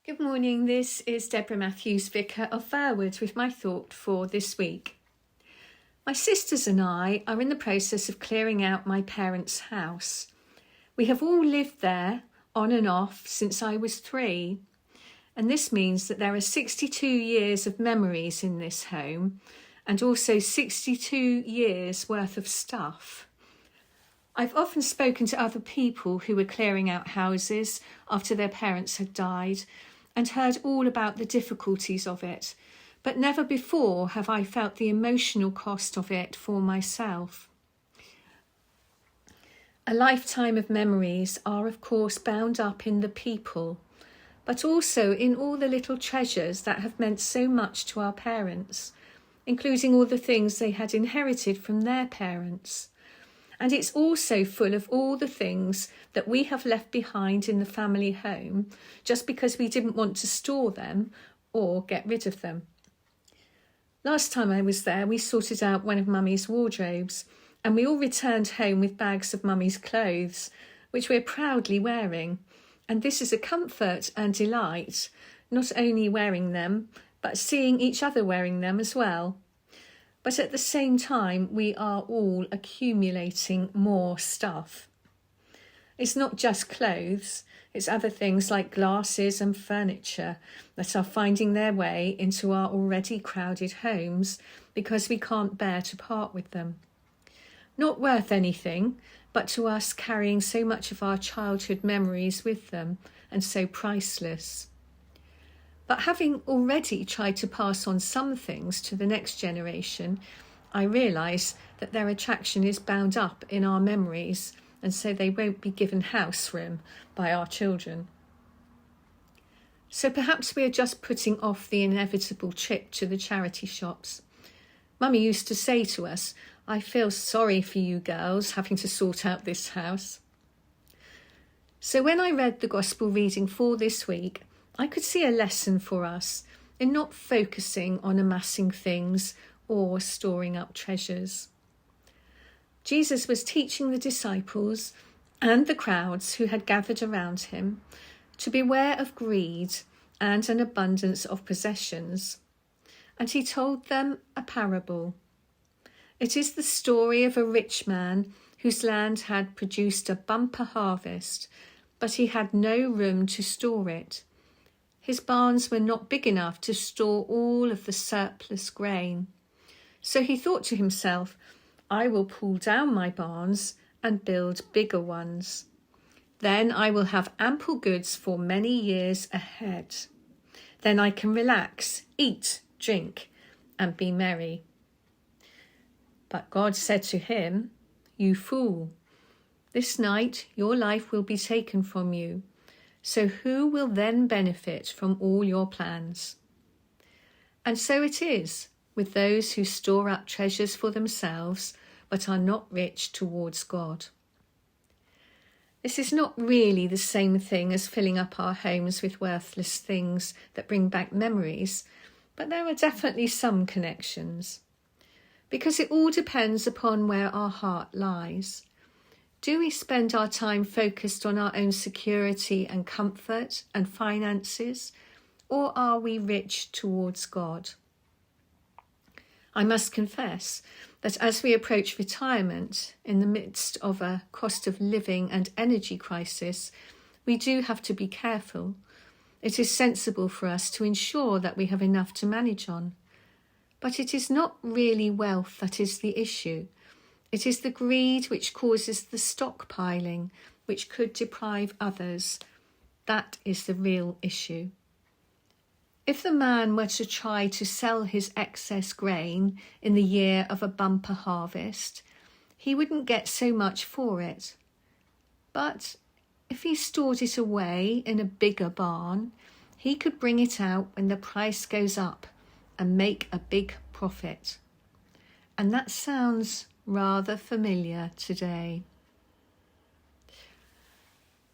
Good morning, this is Deborah Matthews, Vicar of Fairwood, with my thought for this week. My sisters and I are in the process of clearing out my parents' house. We have all lived there, on and off, since I was 3, and this means that there are 62 years of memories in this home, and also 62 years worth of stuff. I've often spoken to other people who were clearing out houses after their parents had died, and heard all about the difficulties of it, but never before have I felt the emotional cost of it for myself. A lifetime of memories are of course bound up in the people, but also in all the little treasures that have meant so much to our parents, including all the things they had inherited from their parents. And it's also full of all the things that we have left behind in the family home just because we didn't want to store them or get rid of them. Last time I was there, we sorted out one of Mummy's wardrobes, and we all returned home with bags of Mummy's clothes, which we're proudly wearing. And this is a comfort and delight, not only wearing them, but seeing each other wearing them as well. But at the same time, we are all accumulating more stuff. It's not just clothes, it's other things like glasses and furniture that are finding their way into our already crowded homes because we can't bear to part with them. Not worth anything, but to us carrying so much of our childhood memories with them and so priceless. But having already tried to pass on some things to the next generation, I realise that their attraction is bound up in our memories, and so they won't be given house room by our children. So perhaps we are just putting off the inevitable trip to the charity shops. Mummy used to say to us, "I feel sorry for you girls having to sort out this house." So when I read the Gospel reading for this week, I could see a lesson for us in not focusing on amassing things or storing up treasures. Jesus was teaching the disciples and the crowds who had gathered around him to beware of greed and an abundance of possessions. And he told them a parable. It is the story of a rich man whose land had produced a bumper harvest, but he had no room to store it. His barns were not big enough to store all of the surplus grain. So he thought to himself, "I will pull down my barns and build bigger ones. Then I will have ample goods for many years ahead. Then I can relax, eat, drink, and be merry." But God said to him, "You fool, this night your life will be taken from you. So who will then benefit from all your plans?" And so it is with those who store up treasures for themselves but are not rich towards God. This is not really the same thing as filling up our homes with worthless things that bring back memories, but there are definitely some connections. Because it all depends upon where our heart lies. Do we spend our time focused on our own security and comfort and finances, or are we rich towards God? I must confess that as we approach retirement in the midst of a cost of living and energy crisis, we do have to be careful. It is sensible for us to ensure that we have enough to manage on. But it is not really wealth that is the issue. It is the greed which causes the stockpiling, which could deprive others. That is the real issue. If the man were to try to sell his excess grain in the year of a bumper harvest, he wouldn't get so much for it. But if he stored it away in a bigger barn, he could bring it out when the price goes up and make a big profit. And that sounds rather familiar today.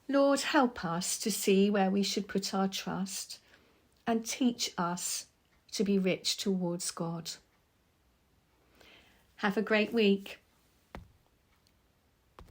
Lord, help us to see where we should put our trust and teach us to be rich towards God. Have a great week.